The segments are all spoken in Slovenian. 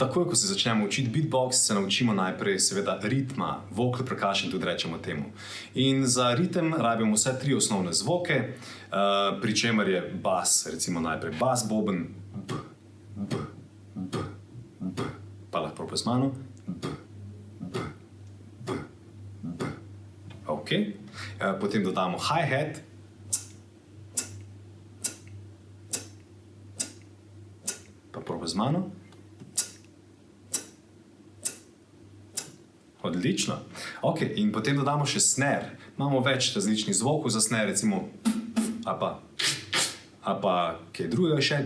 takoj, ko se začnemo učiti beatbox, se naučimo najprej seveda ritma, vocal percussion tudi rečemo temu. In za ritem rabimo vse 3 osnovne zvoke, pri čemer je bas, recimo najprej bas boben, b, b, b, b, pa lahko probaj z mano, b, b, b, b. Ok, potem dodamo hi-hat, pa probaj z mano. Odlično. Ok, in potem dodamo še snare. Imamo več različnih zvokov za snare, recimo a pa kaj drugega še,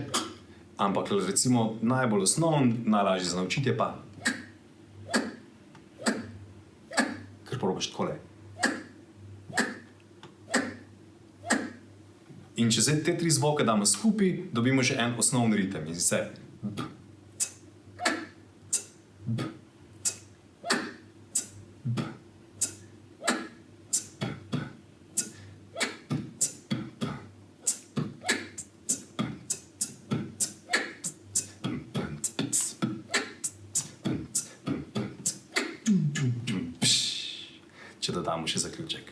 ampak recimo najbolj osnovn, najlažje za naučiti je pa kar probaš takole. In če zdaj te 3 zvoke damo skupaj, dobimo že en osnovni ritem in sicer b. Če dodamo še zaključek.